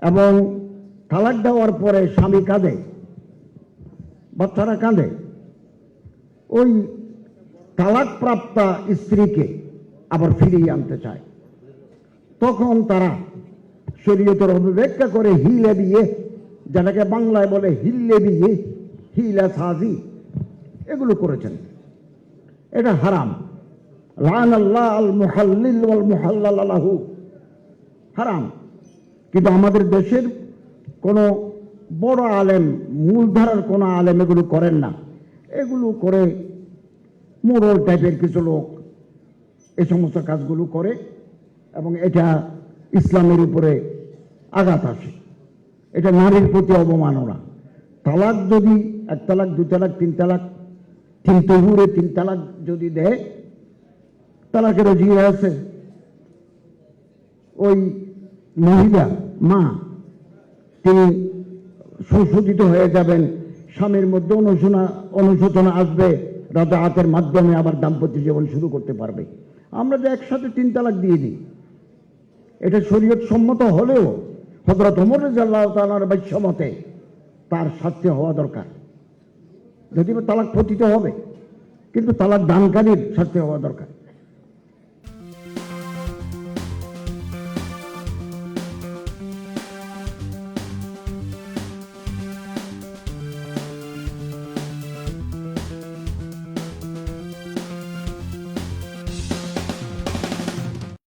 এবং তালাক দেওয়ার পরে স্বামী কাঁদে, বাচ্চারা কাঁদে, ওই তালাক প্রাপ্তা স্ত্রীকে আবার ফিরিয়ে আনতে চায়। তখন তারা শরীয়তের অপব্যাখ্যা করে হিলে বিয়ে, যেটাকে বাংলায় বলে হিল্লে বিয়ে, হিলা সাজি, এগুলো করেছেন। এটা হারাম। লানাল্লাহ আল মুহাল্লিল ওয়াল মুহাল্লাল লাহু, হারাম। কিন্তু আমাদের দেশের কোনো বড় আলেম, মূলধারার কোনো আলেম এগুলো করেন না। এগুলো করে মোড়ল টাইপের কিছু লোক এই সমস্ত কাজগুলো করে, এবং এটা ইসলামের উপরে আঘাত আসে। এটা নারীর প্রতি অবমাননা। তালাক যদি 1 তালাক 2 তালাক 3 তালাক, 3 তহুরে 3 তালাক যদি দেয়, তালাকেরও জিয়া আছে। ওই মহিলা মা, তিনি সুশোধিত হয়ে যাবেন, স্বামীর মধ্যে অনুশোচনা আসবে, রাজাতের মাধ্যমে আবার দাম্পত্য জীবন শুরু করতে পারবে। আমরা যে একসাথে 3 তালাক দিয়ে দিই, এটা শরীয়ত সম্মত হলেও হযরত ওমর রাদিয়াল্লাহু তাআলার বাক্যমতে তার শাস্তি হওয়া দরকার। যদিও তালাক পতিত হবে, কিন্তু তালাক দানকারীর শাস্তি হওয়া দরকার।